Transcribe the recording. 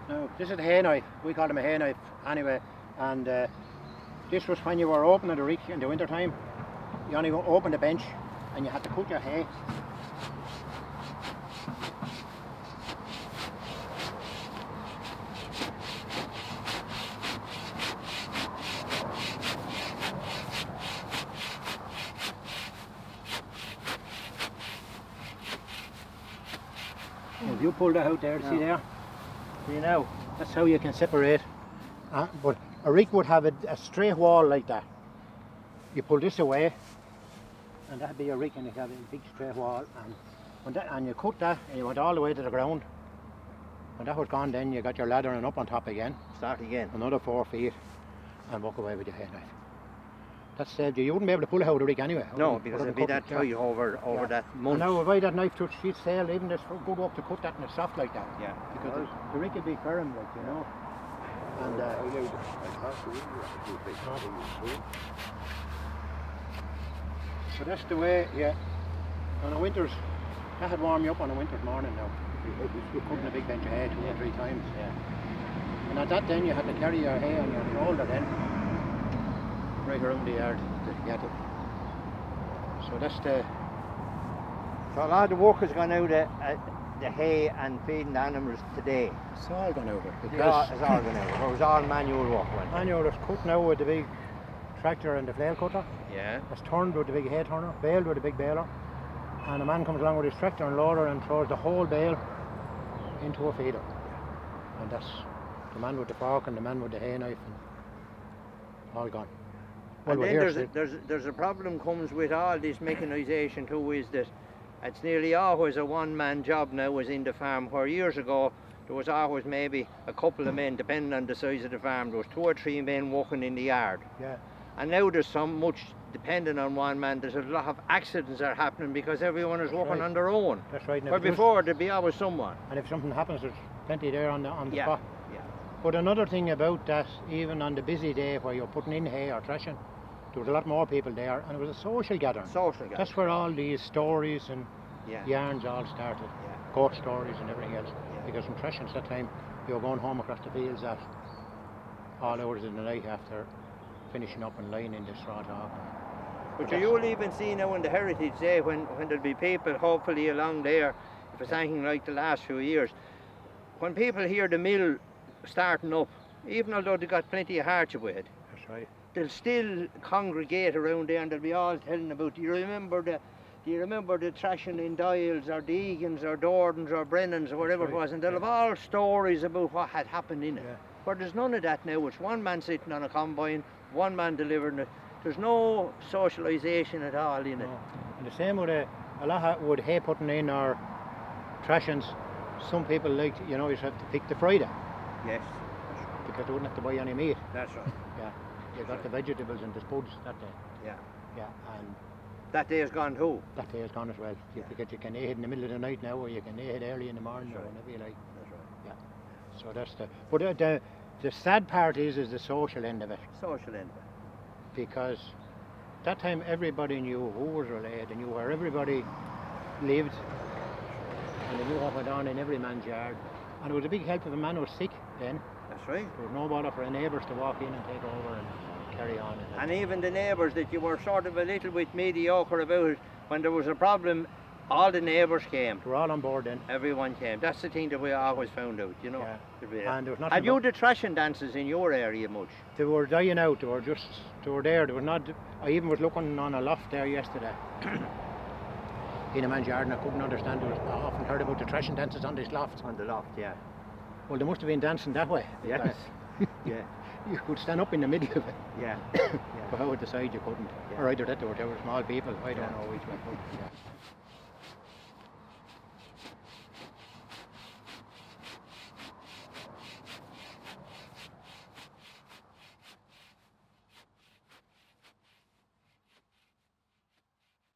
No, this is the hay knife. We call them a hay knife anyway. And this was when you were opening the rick in the winter time. You only opened the bench and you had to cut your hay. If you pull that out there, see there? See now? That's how you can separate. But a rick would have a straight wall like that. You pull this away, and that'd be a rick, and you have a big straight wall. And you cut that, and you went all the way to the ground. When that was gone, then you got your ladder and up on top again. Start again. Another 4 feet, and walk away with your hay knife. That saved you. You wouldn't be able to pull it out of the rick anyway. No, because it'd be that tight over that month. Now, if I that knife touch sheet sail, even this good up to cut that and it's soft like that. Yeah. Because the rick would be firm, like, you know. And so that's the way, yeah. On the winters, that had warm you up on a winter's morning now. You're cutting a big bench of hay 2 or 3 times. Yeah. And at that then you had to carry your hay on your shoulder then, right around the yard to get it. So that's the... So a lot of the work has gone out the hay and feeding the animals today. It's all gone over. It's all gone out. It was all manual work. Manual is cut now with the big tractor and the flail cutter. Yeah. It's turned with the big hay turner, baled with a big baler. And a man comes along with his tractor and loader and throws the whole bale into a feeder. And that's the man with the fork and the man with the hay knife and all gone. Well, and then there's a problem comes with all this mechanisation too, is that it's nearly always a one-man job now as in the farm, where years ago there was always maybe a couple of men, depending on the size of the farm. There was 2 or 3 men working in the yard. Yeah. And now there's so much depending on one man. There's a lot of accidents are happening because everyone is working on their own. That's right. Where before there'd be always someone. And if something happens, there's plenty there on the spot. Yeah. But another thing about that, even on the busy day where you're putting in hay or threshing, there was a lot more people there, and it was a social gathering. That's where all these stories and yarns all started. Yeah. Goat stories and everything else. Yeah. Because in threshing at that time, you were going home across the fields at all hours of the night after finishing up and lying in the straw top. But you'll even see now in the Heritage Day when there'll be people hopefully along there, if it's anything like the last few years, when people hear the mill starting up, even although they've got plenty of hardship with it, that's right, they'll still congregate around there and they'll be all telling about, do you remember the threshing in Dials or the Egan's or Doran's or Brennan's or whatever it was, and they'll have all stories about what had happened in it. Yeah. Where there's none of that now. It's one man sitting on a combine, one man delivering it. There's no socialisation at all in it. And the same with a lot with hay putting in or thrashings. Some people like, you know, you have to pick the Friday. Yes. Because they wouldn't have to buy any meat. That's right. Yeah. You got the vegetables and the spuds that day. Yeah. Yeah. And that day is gone too. That day is gone as well. Because you can eat it in the middle of the night now, or you can eat it early in the morning, or whenever you like. That's right. Yeah. So that's the. But the sad part is the social end of it. Social end of it. Because that time everybody knew who was related, they knew where everybody lived, and they knew what went on in every man's yard. And it was a big help if a man was sick then. That's right. There was no bother for the neighbours to walk in and take over and carry on. And even the neighbours that you were sort of a little bit mediocre about it, when there was a problem, all the neighbours came. They were all on board then. Everyone came. That's the thing that we always found out, you know. Yeah. And there was nothing. Had you the threshing dances in your area much? They were dying out. They were there. There was not. I even was looking on a loft there yesterday in a man's yard, and I couldn't understand. I often heard about the threshing dances on this loft. On the loft, yeah. Well, they must have been dancing that way. Yes. Yeah. You could stand up in the middle of it. Yeah. But out at the side you couldn't. Yeah. Or either that or they were small people. I don't know which way. Yeah.